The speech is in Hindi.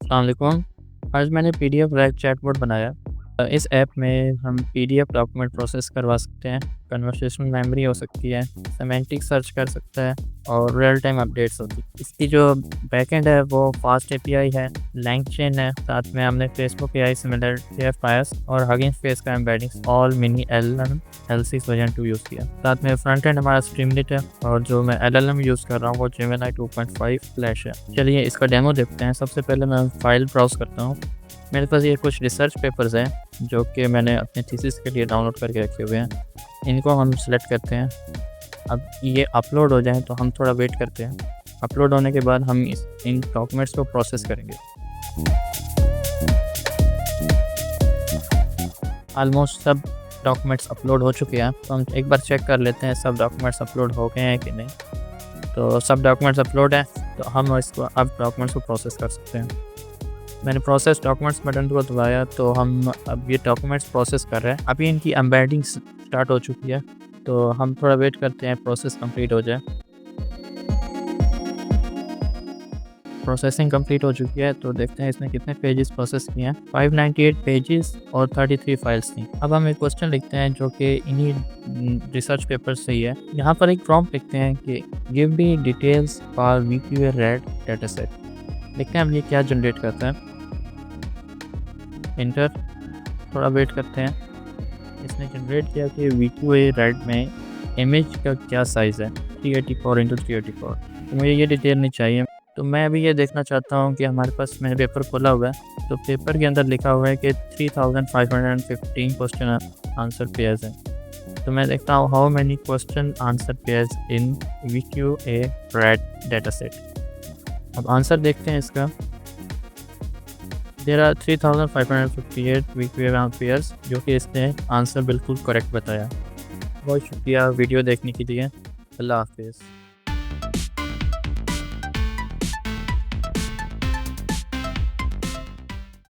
अस्सलाम वालेकुम। आज मैंने पीडीएफ रैक चैटबॉट बनाया। इस ऐप में हम पीडीएफ डॉक्यूमेंट प्रोसेस करवा सकते हैं, कन्वर्सेशनल मेमोरी हो सकती है, सिमेंटिक सर्च कर सकता है और रियल टाइम अपडेट्स होती है। इसकी जो बैकएंड है वो फास्ट एपीआई है, LangChain है, साथ में हमने फेसबुक एआई सिमिलर फायर्स और हगिंग फेस का embeddings all mini LLM L6 version 2 use किया। साथ में फ्रंट एंड हमारा स्ट्रीमलिट है और जो मैं LLM यूज़ कर रहा हूँ वो Gemini 2.5 फ्लैश है। चलिए इसका डेमो देखते हैं। सबसे पहले मैं फाइल ब्राउज करता हूँ। मेरे पास ये कुछ रिसर्च पेपर्स हैं जो कि मैंने अपने थीसिस के लिए डाउनलोड करके रखे हुए हैं। इनको हम सेलेक्ट करते हैं। अब ये अपलोड हो जाए तो हम थोड़ा वेट करते हैं। अपलोड होने के बाद हम इन डॉक्यूमेंट्स को प्रोसेस करेंगे। ऑलमोस्ट सब डॉक्यूमेंट्स अपलोड हो चुके हैं, तो हम एक बार चेक कर लेते हैं सब डॉक्यूमेंट्स अपलोड हो गए हैं कि नहीं। तो सब डॉक्यूमेंट्स अपलोड हैं, तो हम इसको अब डॉक्यूमेंट्स को प्रोसेस कर सकते हैं। मैंने प्रोसेस डॉक्यूमेंट्स बटन को दबाया तो हम अब ये डॉक्यूमेंट्स प्रोसेस कर रहे हैं। अभी इनकी एम्बेडिंग स्टार्ट हो चुकी है, तो हम थोड़ा वेट करते हैं प्रोसेस कंप्लीट हो जाए। प्रोसेसिंग कंप्लीट हो चुकी है, तो देखते हैं इसने कितने पेजेस प्रोसेस किए हैं। 598 पेजेस और 33 फाइल्स थी। अब हम एक क्वेश्चन लिखते हैं जो कि इन्हीं रिसर्च पेपर से ही है। यहाँ पर एक प्रॉम्प्ट लिखते हैं कि give me details for VQA red data set. देखते हैं हम ये क्या जनरेट करता है। इंटर, थोड़ा वेट करते हैं। इसने जनरेट किया कि VQA रेड में इमेज का क्या साइज़ है, 384x384। तो मुझे ये डिटेल नहीं चाहिए। तो मैं अभी ये देखना चाहता हूँ कि हमारे पास मैंने पेपर खोला हुआ है, तो पेपर के अंदर लिखा हुआ है कि 3515 क्वेश्चन आंसर पेयर्स हैं। तो मैं देखता हूँ how many question answer pairs in VQA red data set. अब आंसर देखते हैं इसका। देयर आर 3558 VQA पेयर्स, जो कि इसने आंसर बिल्कुल करेक्ट बताया। बहुत शुक्रिया वीडियो देखने के लिए। अल्लाह हाफिज़।